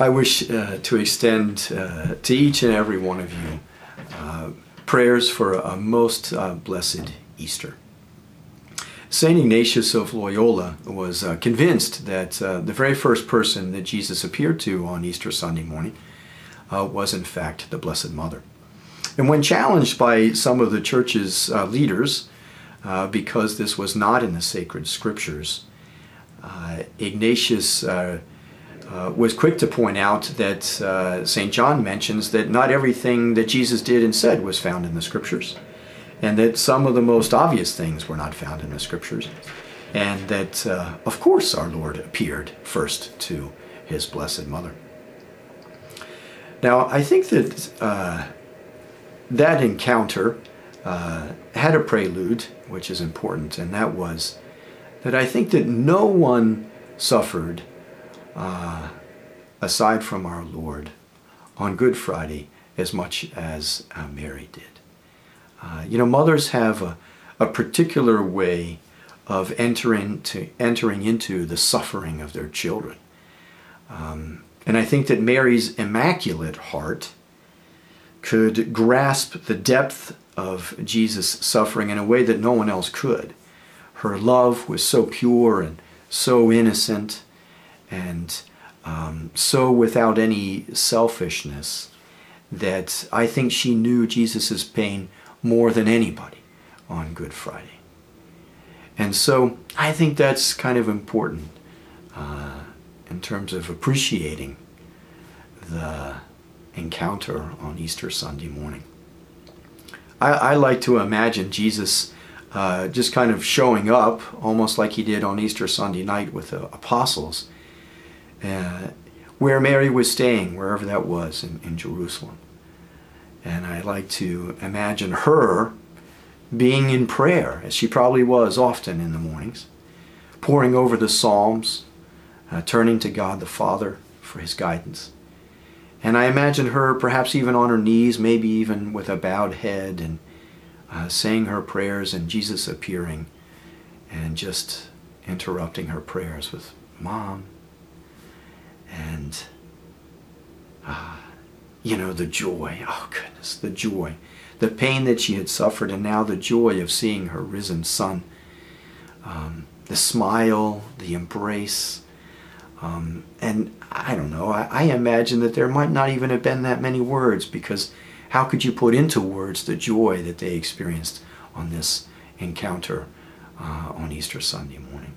I wish to extend to each and every one of you prayers for a most blessed Easter. St. Ignatius of Loyola was convinced that the very first person that Jesus appeared to on Easter Sunday morning was in fact the Blessed Mother. And when challenged by some of the church's leaders, because this was not in the sacred scriptures, Ignatius was quick to point out that St. John mentions that not everything that Jesus did and said was found in the scriptures, and that some of the most obvious things were not found in the scriptures, and that, of course, our Lord appeared first to his Blessed Mother. Now, I think that that encounter had a prelude, which is important, and that was that I think that no one suffered aside from our Lord on Good Friday as much as Mary did. You know, mothers have a particular way of entering into the suffering of their children. And I think that Mary's immaculate heart could grasp the depth of Jesus' suffering in a way that no one else could. Her love was so pure and so innocent and so without any selfishness that I think she knew Jesus' pain more than anybody on Good Friday. And so I think that's kind of important in terms of appreciating the encounter on Easter Sunday morning. I like to imagine Jesus just kind of showing up, almost like he did on Easter Sunday night with the apostles, where Mary was staying, wherever that was in Jerusalem. And I like to imagine her being in prayer, as she probably was often in the mornings, poring over the Psalms, turning to God the Father for his guidance. And I imagine her perhaps even on her knees, maybe even with a bowed head, and saying her prayers, and Jesus appearing and just interrupting her prayers with, "Mom." And you know, the joy, oh goodness, the joy, the pain that she had suffered, and now the joy of seeing her risen son, the smile, the embrace, and I don't know, I imagine that there might not even have been that many words, because how could you put into words the joy that they experienced on this encounter on Easter Sunday morning?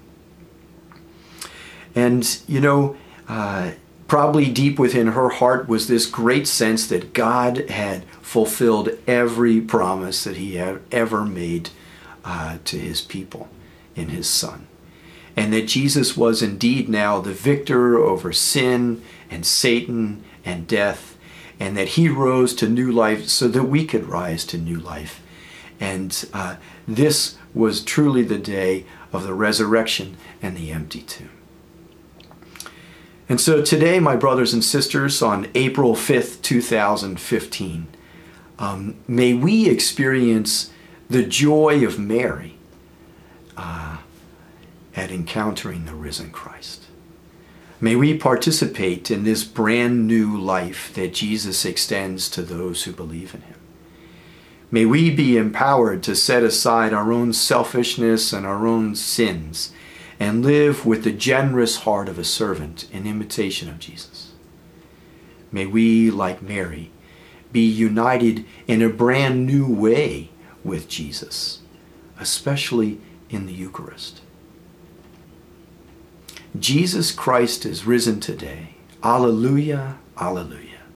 And you know, probably deep within her heart was this great sense that God had fulfilled every promise that he had ever made to his people in his Son. And that Jesus was indeed now the victor over sin and Satan and death, and that he rose to new life so that we could rise to new life. And this was truly the day of the resurrection and the empty tomb. And so today, my brothers and sisters, on April 5th, 2015, may we experience the joy of Mary at encountering the risen Christ. May we participate in this brand new life that Jesus extends to those who believe in him. May we be empowered to set aside our own selfishness and our own sins and live with the generous heart of a servant in imitation of Jesus. May we, like Mary, be united in a brand new way with Jesus, especially in the Eucharist. Jesus Christ is risen today. Alleluia, alleluia.